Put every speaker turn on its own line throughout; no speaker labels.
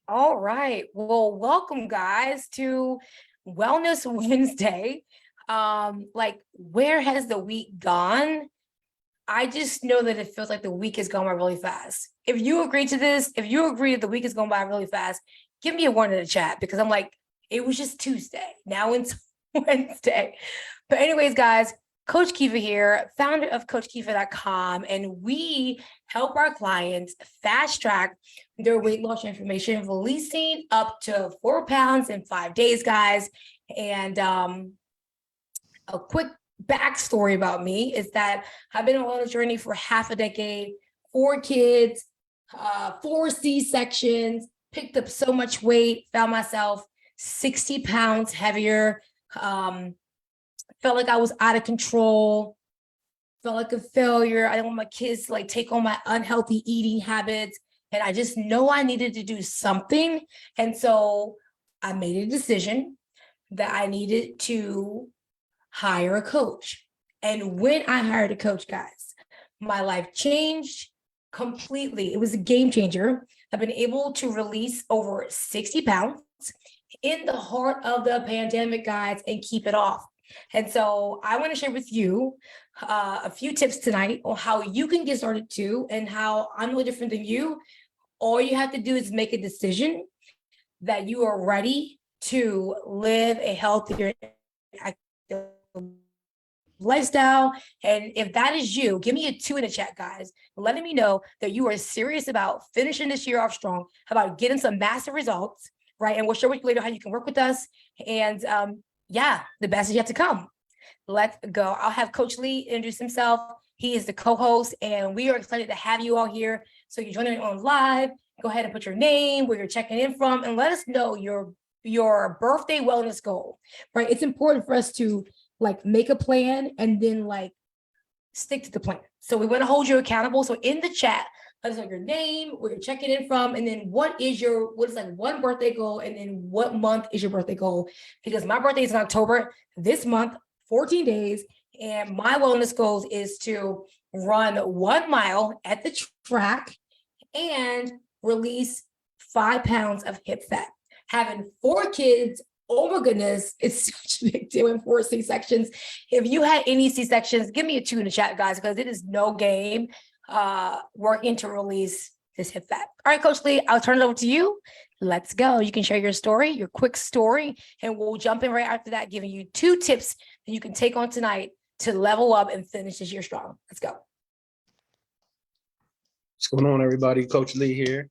All right. Well, welcome guys to Wellness Wednesday. Where has the week gone? I just know that it feels like the week is going by really fast. If you agree to this, if you agree that the week is going by really fast, give me a one in the chat because I'm like, it was just Tuesday. Now it's Wednesday. But anyways, guys, Coach Keva here, founder of CoachKeva.com, and we help our clients fast track their weight loss transformation, releasing up to 4 pounds in 5 days, guys. And a quick backstory about me is that I've been on a journey for half a decade, 4 kids, 4 C-sections, picked up so much weight, found myself 60 pounds heavier, felt like I was out of control, felt like a failure. I didn't want my kids to take on my unhealthy eating habits. And I just know I needed to do something. And so I made a decision that I needed to hire a coach. And when I hired a coach, guys, my life changed completely. It was a game changer. I've been able to release over 60 pounds in the heart of the pandemic, guys, and keep it off. And so I want to share with you a few tips tonight on how you can get started too, and how I'm no different than you. All you have to do is make a decision that you are ready to live a healthier, active lifestyle. And if that is you, give me a 2 in the chat, guys, letting me know that you are serious about finishing this year off strong, about getting some massive results, right? And we'll share with you later how you can work with us. And the best is yet to come. Let's go. I'll have Coach Lee introduce himself. He is the co-host, and we are excited to have you all here. So you're joining on live. Go ahead and put your name, where you're checking in from, and let us know your birthday wellness goal, right? It's important for us to make a plan and then stick to the plan. So we want to hold you accountable. So in the chat, let us know your name, where you're checking in from, and then what is one birthday goal, and then what month is your birthday goal? Because my birthday is in October this month, 14 days, and my wellness goals is to run 1 mile at the track and release 5 pounds of hip fat. Having 4 kids, oh my goodness, it's such a big deal in 4 C-sections. If you had any C-sections, give me a 2 in the chat, guys, because it is no game working to release this hip fat. All right, Coach Lee, I'll turn it over to you. Let's go. You can share your story, your quick story, and we'll jump in right after that, giving you 2 tips that you can take on tonight to level up and finish this year strong. Let's go.
What's going on, everybody? Coach Lee here.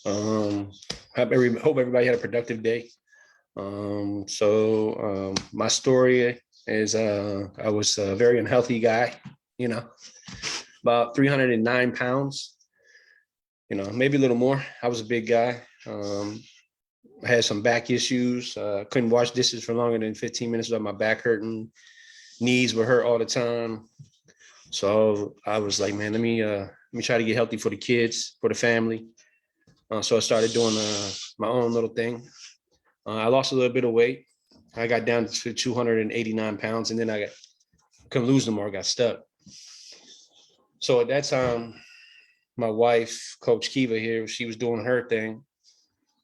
Hope everybody had a productive day. My story is I was a very unhealthy guy, about 309 pounds, maybe a little more. I was a big guy. I had some back issues. Couldn't wash dishes for longer than 15 minutes without my back hurting. Knees were hurt all the time. So I was like, man, let me try to get healthy for the kids, for the family. So I started doing my own little thing. I lost a little bit of weight. I got down to 289 pounds, and then I couldn't lose no more. I got stuck. So at that time, my wife, Coach Keva here, she was doing her thing.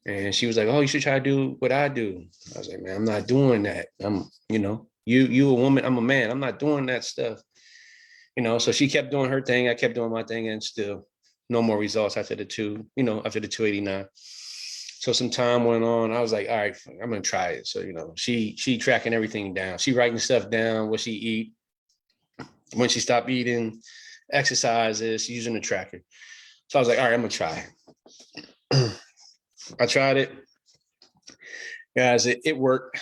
And she was like, oh, you should try to do what I do. I was like, man, I'm not doing that. You a woman, I'm a man. I'm not doing that stuff. So she kept doing her thing. I kept doing my thing, and still no more results after the 289. So some time went on. I was like, all right, I'm going to try it. So, she tracking everything down. She writing stuff down, what she eat, when she stopped eating, exercises, using the tracker. So I was like, all right, I'm going to try it. I tried it. Guys, it worked.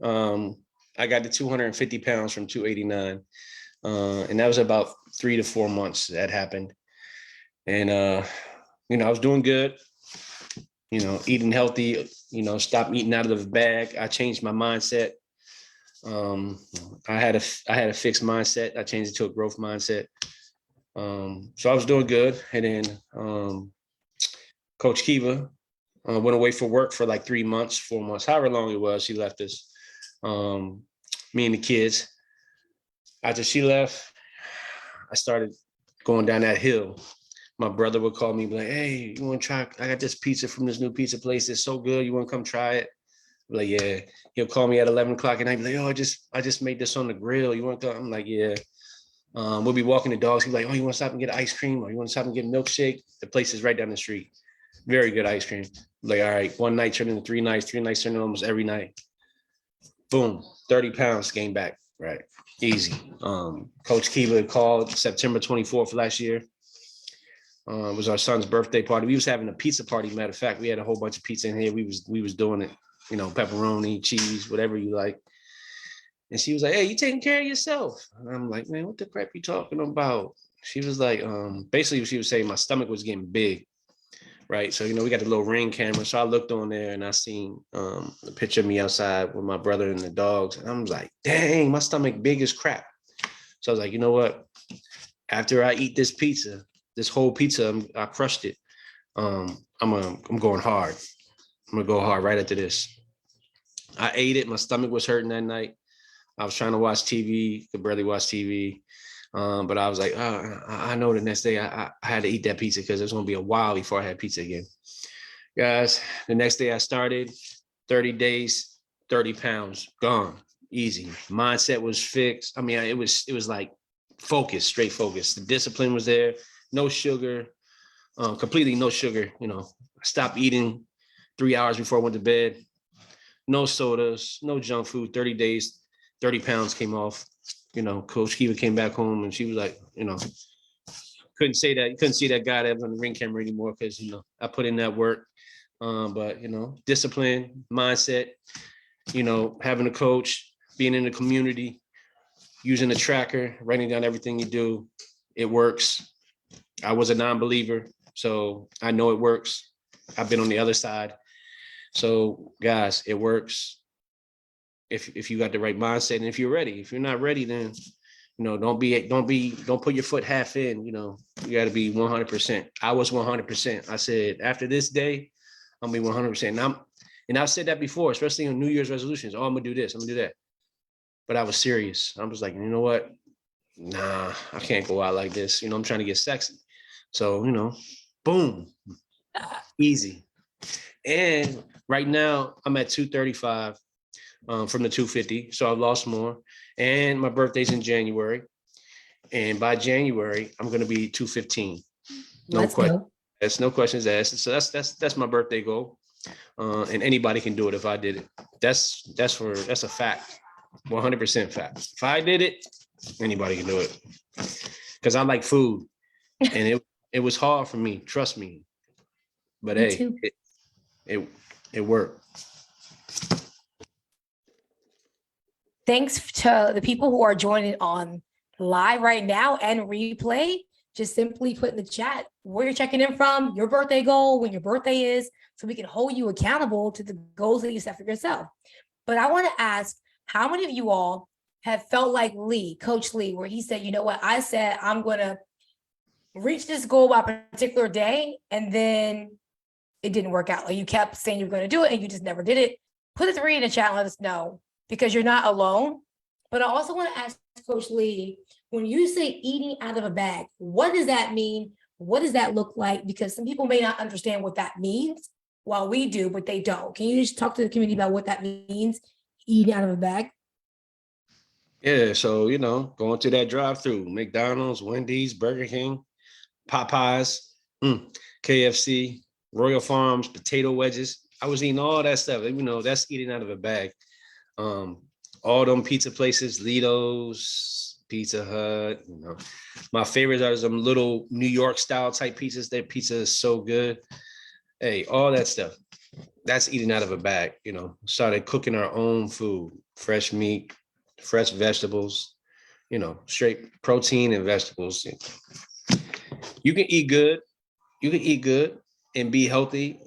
I got to 250 pounds from 289. And that was about 3 to 4 months that happened. And, I was doing good, eating healthy, stop eating out of the bag. I changed my mindset. I had a fixed mindset. I changed it to a growth mindset. So I was doing good. And then Coach Keva went away for work for like 3 months, 4 months, however long it was. She left us, me and the kids. After she left, I started going down that hill. My brother would call me, be like, hey, you want to try? I got this pizza from this new pizza place. It's so good. You want to come try it? I'm like, yeah. He'll call me at 11 o'clock and I'd be like, oh, I just made this on the grill. You want to come? I'm like, yeah. We'll be walking the dogs. He's like, oh, you want to stop and get ice cream? Or you want to stop and get a milkshake? The place is right down the street. Very good ice cream. I'm like, all right, one night turned into 3 nights, 3 nights turned into almost every night. Boom, 30 pounds gained back. Right. Easy. Coach Keva called September 24th last year. It was our son's birthday party. We was having a pizza party. Matter of fact, we had a whole bunch of pizza in here. We was doing it, you know, pepperoni, cheese, whatever you like. And she was like, hey, you taking care of yourself? And I'm like, man, what the crap you talking about? She was like, basically she was saying my stomach was getting big. Right. So, you know, we got the little Ring camera. So I looked on there and I seen a picture of me outside with my brother and the dogs. And I'm like, dang, my stomach big as crap. So I was like, you know what? After I eat this pizza, this whole pizza, I crushed it. I'm going hard. I'm gonna go hard right after this. I ate it. My stomach was hurting that night. I was trying to watch TV, could barely watch TV. But I was like, I know the next day I had to eat that pizza because it was going to be a while before I had pizza again. Guys, the next day I started, 30 days, 30 pounds, gone, easy. Mindset was fixed. I mean, it was like focus, straight focus. The discipline was there, no sugar, completely no sugar. You know, I stopped eating 3 hours before I went to bed. No sodas, no junk food, 30 days, 30 pounds came off. You know, Coach Keva came back home and she was like, you know, couldn't see that guy that was on the ring camera anymore because, you know, I put in that work. But, you know, discipline, mindset, you know, having a coach, being in the community, using a tracker, writing down everything you do, it works. I was a non-believer, so I know it works. I've been on the other side. So guys, it works. If you got the right mindset and if you're ready. If you're not ready, then, you know, don't put your foot half in. You know, you got to be 100%. I was 100%. I said, after this day, I'm gonna be 100%. And I've said that before, especially on New Year's resolutions. Oh, I'm gonna do this, I'm gonna do that. But I was serious. I was like, you know what? Nah, I can't go out like this. You know, I'm trying to get sexy. So, you know, boom, easy. And right now I'm at 235. From the 250. So I've lost more. And my birthday's in January. And by January, I'm going to be 215. No question. That's no questions asked. So that's my birthday goal. And anybody can do it if I did it. That's a fact. 100% fact. If I did it, anybody can do it. Because I like food. And it was hard for me, trust me. But hey, it worked.
Thanks to the people who are joining on live right now and replay. Just simply put in the chat where you're checking in from, your birthday goal, when your birthday is, so we can hold you accountable to the goals that you set for yourself. But I want to ask, how many of you all have felt like Coach Lee, where he said, you know what, I said I'm going to reach this goal by a particular day, and then it didn't work out. Like you kept saying you're going to do it and you just never did it. Put a 3 in the chat and let us know, because you're not alone. But I also want to ask Coach Lee, when you say eating out of a bag, what does that mean? What does that look like? Because some people may not understand what that means, while we do, but they don't. Can you just talk to the community about what that means, eating out of a bag?
Yeah, so, you know, going to that drive-through, McDonald's, Wendy's, Burger King, Popeyes, KFC, Royal Farms, potato wedges. I was eating all that stuff. You know, that's eating out of a bag. All them pizza places, Lido's, Pizza Hut, you know. My favorites are some little New York style type pizzas. Their pizza is so good. Hey, all that stuff. That's eating out of a bag, you know. Started cooking our own food, fresh meat, fresh vegetables, you know, straight protein and vegetables. You can eat good. You can eat good and be healthy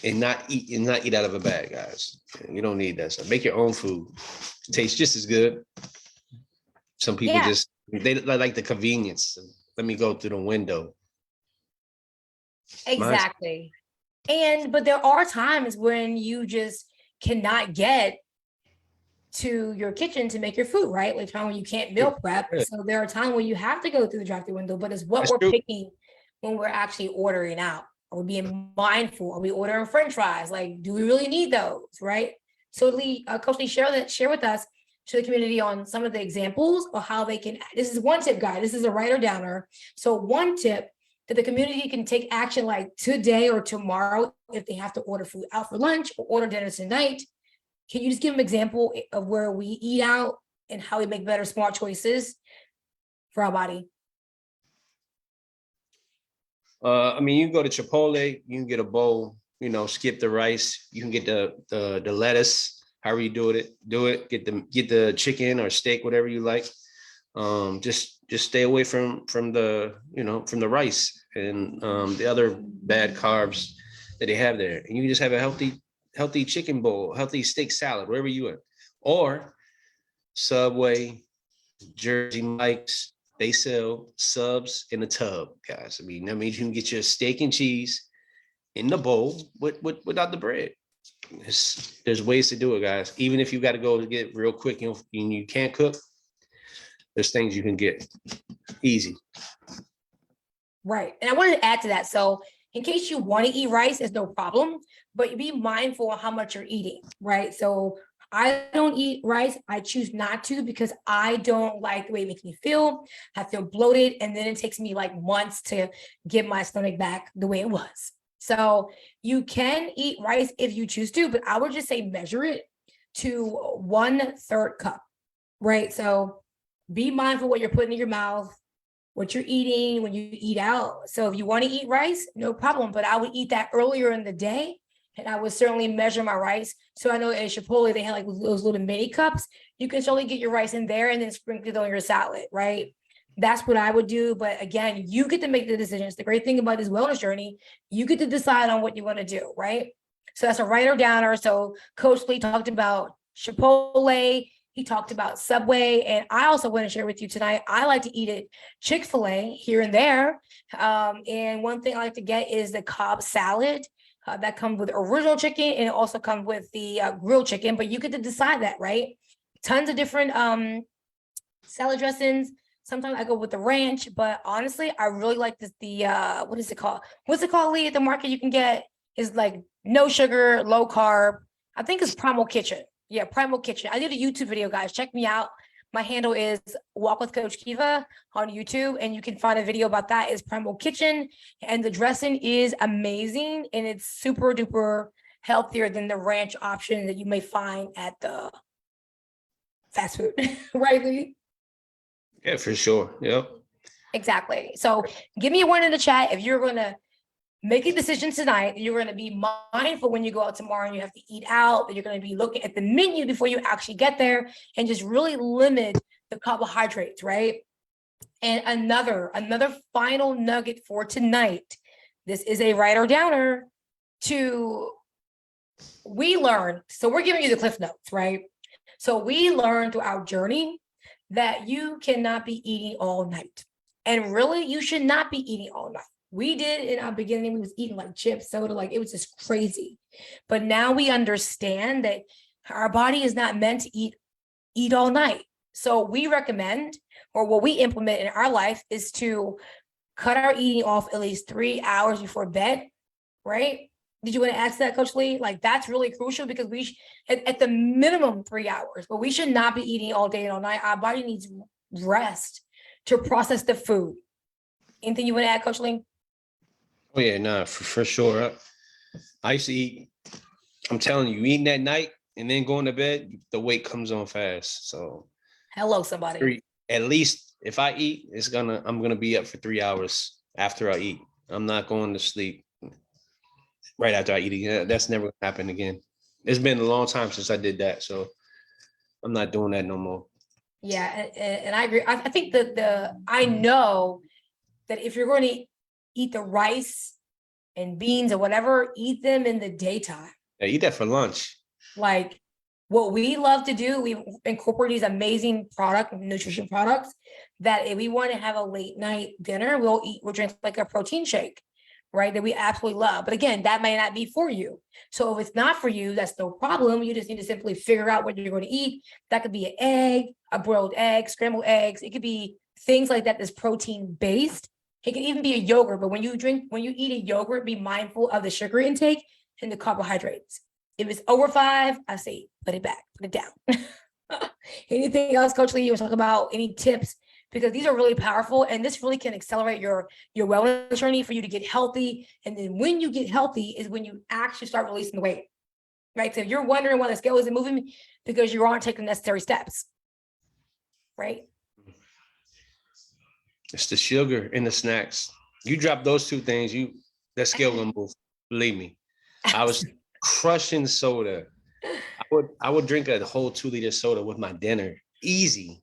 and not eat out of a bag, guys. You don't need that stuff. Make your own food. It tastes just as good. Some people they like the convenience. Let me go through the window.
Exactly. But there are times when you just cannot get to your kitchen to make your food, right? Like time when you can't meal prep. So there are times when you have to go through the drive-through window, but it's what we're picking when we're actually ordering out? Are we being mindful? Are we ordering French fries? Like, do we really need those, right? So Lee, Coach Lee, share with us, to the community, on some of the examples of how they can. This is one tip, guys. This is a writer downer. So one tip that the community can take action like today or tomorrow if they have to order food out for lunch or order dinner tonight. Can you just give them an example of where we eat out and how we make better, smart choices for our body?
I mean, you can go to Chipotle, you can get a bowl, skip the rice, you can get the lettuce, however you do it, get the chicken or steak, whatever you like. Just stay away from the, from the rice and the other bad carbs that they have there. And you can just have a healthy chicken bowl, healthy steak salad, wherever you are. Or Subway, Jersey Mike's, they sell subs in a tub, guys. I mean, that means you can get your steak and cheese in the bowl without the bread. There's ways to do it, guys. Even if you got to go to get real quick and you can't cook, there's things you can get easy.
Right. And I wanted to add to that. So in case you want to eat rice, it's no problem, but be mindful of how much you're eating, right? So I don't eat rice. I choose not to because I don't like the way it makes me feel. I feel bloated, and then it takes me like months to get my stomach back the way it was. So you can eat rice if you choose to, but I would just say measure it to 1/3 cup, right? So be mindful what you're putting in your mouth, what you're eating when you eat out. So if you want to eat rice, no problem, but I would eat that earlier in the day. And I would certainly measure my rice. So I know at Chipotle, they had like those little mini cups. You can certainly get your rice in there and then sprinkle it on your salad, right? That's what I would do. But again, you get to make the decisions. The great thing about this wellness journey, you get to decide on what you want to do, right? So that's a writer downer. So Coach Lee talked about Chipotle. He talked about Subway. And I also want to share with you tonight, I like to eat at Chick-fil-A here and there. And one thing I like to get is the Cobb salad. That comes with original chicken, and it also comes with the grilled chicken, but you get to decide that, right? Tons of different salad dressings. Sometimes I go with the ranch, but honestly, I really like this, what is it called? What's it called, Lee, at the market you can get? Is like no sugar, low carb. I think it's Primal Kitchen. Yeah, Primal Kitchen. I did a YouTube video, guys. Check me out. My handle is Walk with Coach Keva on YouTube, and you can find a video about that. It's Primal Kitchen, and the dressing is amazing, and it's super duper healthier than the ranch option that you may find at the fast food, right, Lee?
Yeah, for sure. Yep.
Exactly. So give me a one in the chat if you're going to make a decision tonight. You're going to be mindful when you go out tomorrow and you have to eat out, that you're going to be looking at the menu before you actually get there and just really limit the carbohydrates, right? And another final nugget for tonight. This is a writer downer we learned. So we're giving you the cliff notes, right? So we learned through our journey that you cannot be eating all night. And really, you should not be eating all night. We did in our beginning, we was eating like chips, soda, like it was just crazy. But now we understand that our body is not meant to eat all night. So we recommend, or what we implement in our life, is to cut our eating off at least 3 hours before bed, right? Did you want to ask that, Coach Lee? Like that's really crucial because at the minimum 3 hours, but we should not be eating all day and all night. Our body needs rest to process the food. Anything you want to add, Coach Lee?
Oh yeah, no, for sure. I used to eat, I'm telling you, eating that night and then going to bed, the weight comes on fast. So
hello, somebody.
At least if I eat, I'm gonna be up for 3 hours after I eat. I'm not going to sleep right after I eat again. That's never gonna happen again. It's been a long time since I did that, so I'm not doing that no more.
Yeah, and I agree. I think that I know that if you're going to eat the rice and beans or whatever, eat them in the daytime.
Yeah, eat that for lunch.
Like what we love to do, we incorporate these amazing nutrition products that if we want to have a late night dinner, we'll drink like a protein shake, right? That we absolutely love. But again, that may not be for you. So if it's not for you, that's no problem. You just need to simply figure out what you're going to eat. That could be an egg, a boiled egg, scrambled eggs. It could be things like that that's protein based. It can even be a yogurt, but when you eat a yogurt, be mindful of the sugar intake and the carbohydrates. If it's over 5, I say put it back, put it down. Anything else, Coach Lee, you want to talk about? Any tips? Because these are really powerful, and this really can accelerate your wellness journey for you to get healthy. And then when you get healthy is when you actually start releasing the weight, right? So if you're wondering why the scale isn't moving, because you aren't taking the necessary steps, right?
It's the sugar and the snacks. You drop those two things, that scale gonna move. Believe me. I was crushing soda. I would drink a whole 2-liter soda with my dinner. Easy.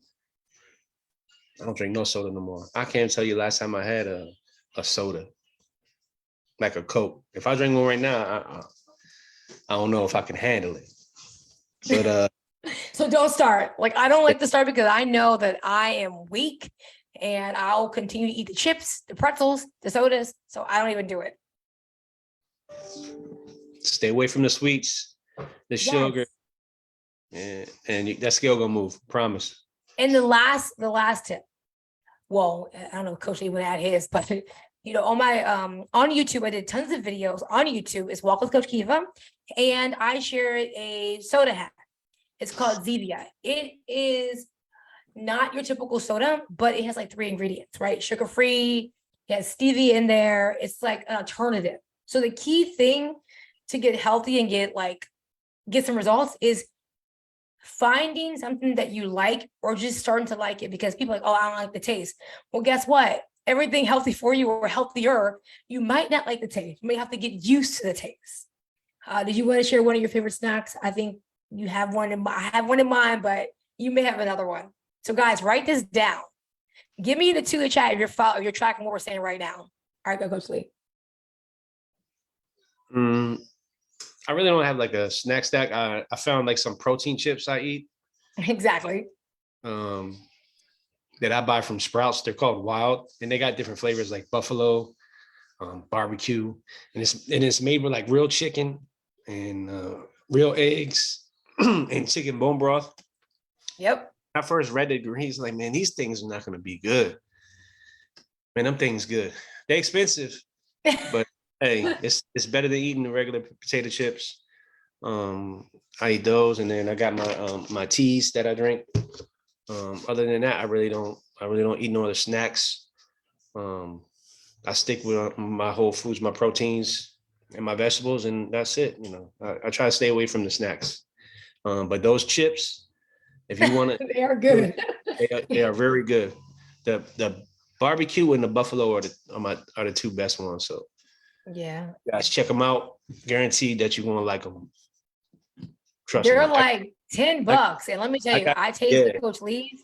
I don't drink no soda no more. I can't tell you last time I had a soda, like a Coke. If I drink one right now, I don't know if I can handle it. But
so don't start. Like, I don't like to start because I know that I am weak and I'll continue to eat the chips, the pretzels, the sodas. So I don't even do it.
Stay away from the sweets, the sugar, and that scale gonna move. Promise.
And the last tip. Well, I don't know if Coach Lee would add his, but on my on YouTube, I did tons of videos on YouTube. It's Walk with Coach Keva, and I shared a soda hack. It's called Zevia. It is not your typical soda, but it has like 3 ingredients, right? Sugar-free, it has stevia in there. It's like an alternative. So the key thing to get healthy and get some results is finding something that you like, or just starting to like it, because people are like, oh, I don't like the taste. Well, guess what? Everything healthy for you or healthier, you might not like the taste. You may have to get used to the taste. Did you want to share one of your favorite snacks? I think you have one in mind. I have one in mind, but you may have another one. So guys, write this down. Give me the 2 in the chat if you're tracking what we're saying right now. All right, go Coach Lee.
I really don't have like a snack stack. I found like some protein chips I eat.
Exactly.
That I buy from Sprouts. They're called Wild, and they got different flavors like buffalo, barbecue, and it's made with like real chicken and real eggs and chicken bone broth.
Yep.
I first read the ingredients, like, man, these things are not going to be good. Man, them things good. They're expensive, but hey, it's better than eating the regular potato chips. I eat those, and then I got my teas that I drink. Other than that, I really don't eat no other snacks. I stick with my whole foods, my proteins, and my vegetables, and that's it. I try to stay away from the snacks. But those chips, if you want to,
they are good.
they are very good. The barbecue and the buffalo are the 2 best ones. So
yeah,
guys, check them out. Guaranteed that you're gonna like them. Trust me.
They're like $10, and let me tell you, I tasted Coach Lee's,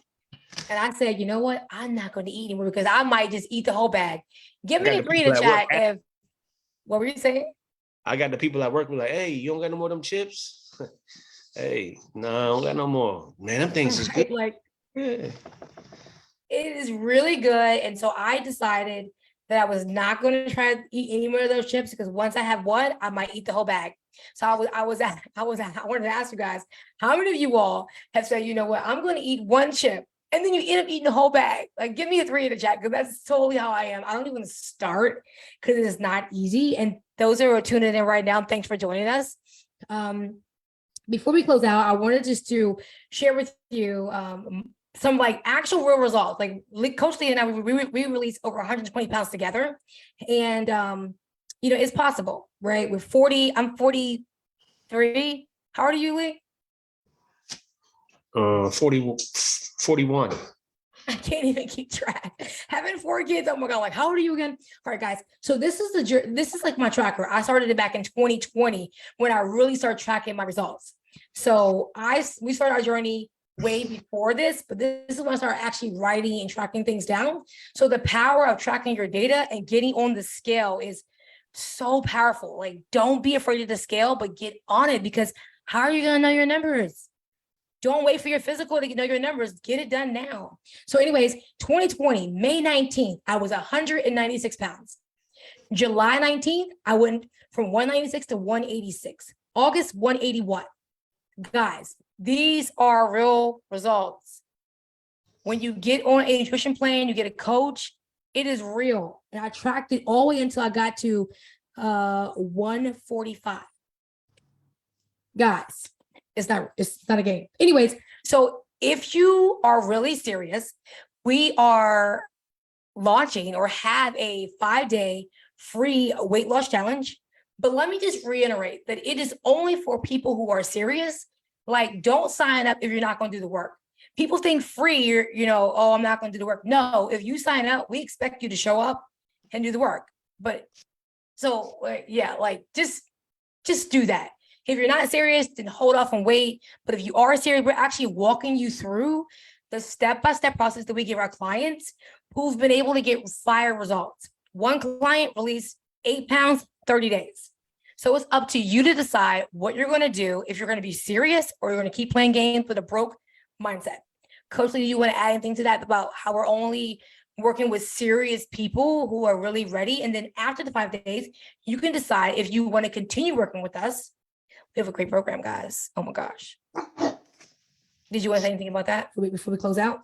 and I said, you know what? I'm not going to eat anymore because I might just eat the whole bag. Give me a 3 in the chat. What were you saying?
I got the people at work were like, hey, you don't got no more of them chips? Hey, no, I don't got no more. Man, them things is good.
Like, yeah. It is really good. And so I decided that I was not going to try to eat any more of those chips, because once I have one, I might eat the whole bag. So I wanted to ask you guys, how many of you all have said, you know what, I'm going to eat one chip, and then you end up eating the whole bag? Like, give me a 3 in the chat, because that's totally how I am. I don't even start because it is not easy. And those who are tuning in right now, thanks for joining us. Before we close out, I wanted just to share with you some like actual real results. Like Coach Lee and I, we released over 120 pounds together, and it's possible, right? We're 40. I'm 43. How old are you, Lee?
41.
I can't even keep track. Having 4 kids, oh my God, like, how old are you again? All right, guys. So this is like my tracker. I started it back in 2020 when I really started tracking my results. So we started our journey way before this, but this is when I started actually writing and tracking things down. So the power of tracking your data and getting on the scale is so powerful. Like, don't be afraid of the scale, but get on it, because how are you going to know your numbers? Don't wait for your physical to know your numbers. Get it done now. So anyways, 2020, May 19th, I was 196 pounds. July 19th, I went from 196 to 186. August, 181. Guys, these are real results. When you get on a nutrition plan, you get a coach, It is real. And I tracked it all the way until I got to 145. Guys, it's not a game. Anyways, so if you are really serious, we are launching or have a 5-day free weight loss challenge. But let me just reiterate that it is only for people who are serious. Like, don't sign up if you're not going to do the work. People think free, oh, I'm not going to do the work. No, if you sign up, we expect you to show up and do the work. But so yeah, like just do that. If you're not serious, then hold off and wait. But if you are serious, we're actually walking you through the step-by-step process that we give our clients who've been able to get fire results. One client released 8 pounds, 30 days. So it's up to you to decide what you're going to do, if you're going to be serious or you're going to keep playing games with a broke mindset. Coach Lee, do you want to add anything to that about how we're only working with serious people who are really ready? And then after the 5 days, you can decide if you want to continue working with us. We have a great program, guys. Oh my gosh. Did you want to say anything about that before we close out?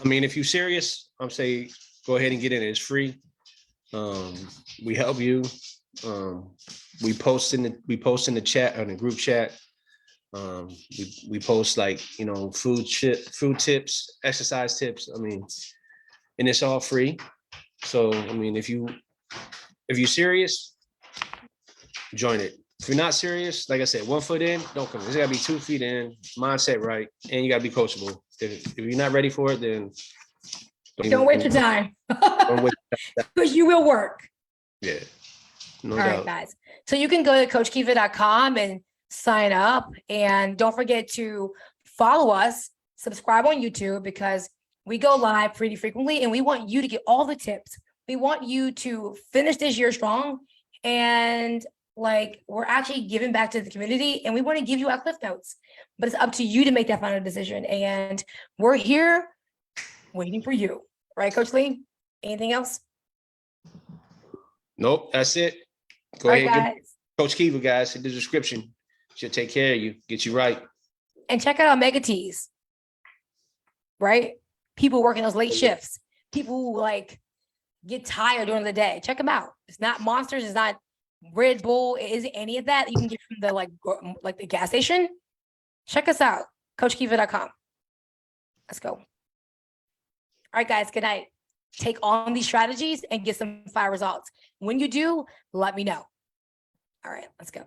I mean, if you're serious, I'm saying go ahead and get in it. It's free. We help you. We post in the chat, on the group chat. We post like, food tips, exercise tips. I mean, and it's all free. So, I mean, if you're serious, join it. If you're not serious, like I said, 1 foot in, don't come. There's gotta be 2 feet in, mindset right, and you gotta be coachable. If you're not ready for it, then
don't waste your time. Because you will work.
Yeah. No
All
doubt.
right, guys. So you can go to coachkeva.com and sign up. And don't forget to follow us, subscribe on YouTube, because we go live pretty frequently and we want you to get all the tips. We want you to finish this year strong. And like, we're actually giving back to the community and we want to give you our cliff notes, but it's up to you to make that final decision. And we're here waiting for you. Right, Coach Lee? Anything else?
Nope, that's it. Go ahead, guys. Coach Keva, guys, in the description. She'll take care of you, get you right.
And check out our mega teas, right? People working those late shifts, people who like get tired during the day. Check them out. It's not Monsters, it's not Red Bull, it isn't any of that. You can get from the like the gas station. Check us out, coachkeva.com. Let's go. All right, guys, good night. Take on these strategies and get some fire results. When you do, let me know. All right, let's go.